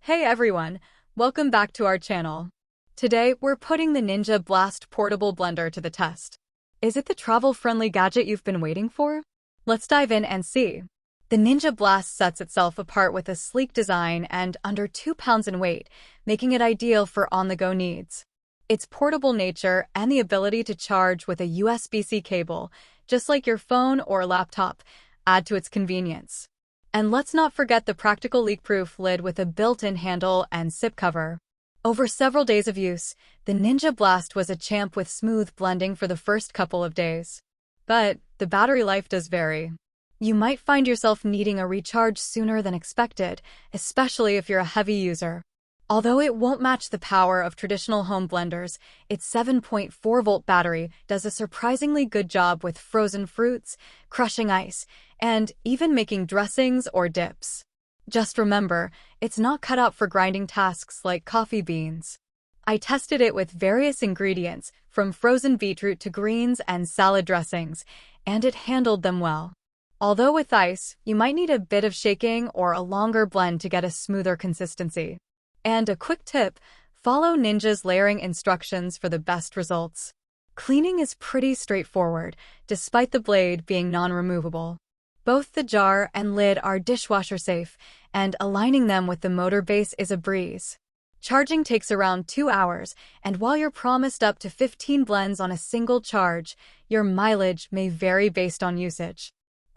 Hey everyone, welcome back to our channel. Today, we're putting the Ninja Blast portable blender to the test. Is it the travel-friendly gadget you've been waiting for? Let's dive in and see. The Ninja Blast sets itself apart with a sleek design and under 2 pounds in weight, making it ideal for on-the-go needs. Its portable nature and the ability to charge with a USB-C cable, just like your phone or laptop, add to its convenience. And let's not forget the practical leak-proof lid with a built-in handle and zip cover. Over several days of use, the Ninja Blast was a champ with smooth blending for the first couple of days. But the battery life does vary. You might find yourself needing a recharge sooner than expected, especially if you're a heavy user. Although it won't match the power of traditional home blenders, its 7.4-volt battery does a surprisingly good job with frozen fruits, crushing ice, and even making dressings or dips. Just remember, it's not cut out for grinding tasks like coffee beans. I tested it with various ingredients, from frozen beetroot to greens and salad dressings, and it handled them well. Although with ice, you might need a bit of shaking or a longer blend to get a smoother consistency. And a quick tip, follow Ninja's layering instructions for the best results. Cleaning is pretty straightforward, despite the blade being non-removable. Both the jar and lid are dishwasher safe, and aligning them with the motor base is a breeze. Charging takes around 2 hours, and while you're promised up to 15 blends on a single charge, your mileage may vary based on usage.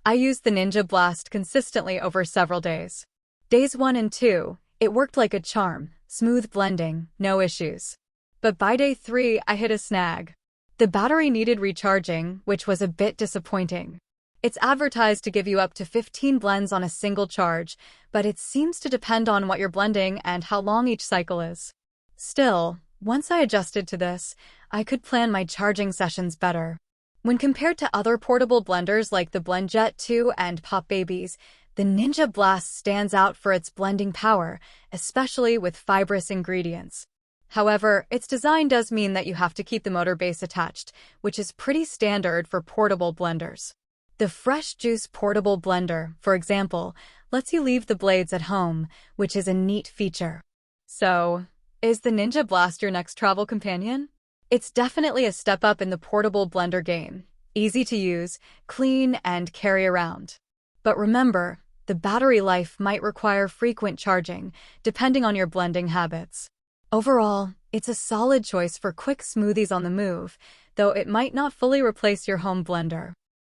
I used the Ninja Blast consistently over several days. Days 1 and 2, it worked like a charm, smooth blending, no issues. But by day 3, I hit a snag. The battery needed recharging, which was a bit disappointing. It's advertised to give you up to 15 blends on a single charge, but it seems to depend on what you're blending and how long each cycle is. Still, once I adjusted to this, I could plan my charging sessions better. When compared to other portable blenders like the BlendJet 2 and Pop Babies, the Ninja Blast stands out for its blending power, especially with fibrous ingredients. However, its design does mean that you have to keep the motor base attached, which is pretty standard for portable blenders. The Fresh Juice Portable Blender, for example, lets you leave the blades at home, which is a neat feature. So, is the Ninja Blast your next travel companion? It's definitely a step up in the portable blender game. Easy to use, clean, and carry around. But remember, the battery life might require frequent charging, depending on your blending habits. Overall, it's a solid choice for quick smoothies on the move, though it might not fully replace your home blender.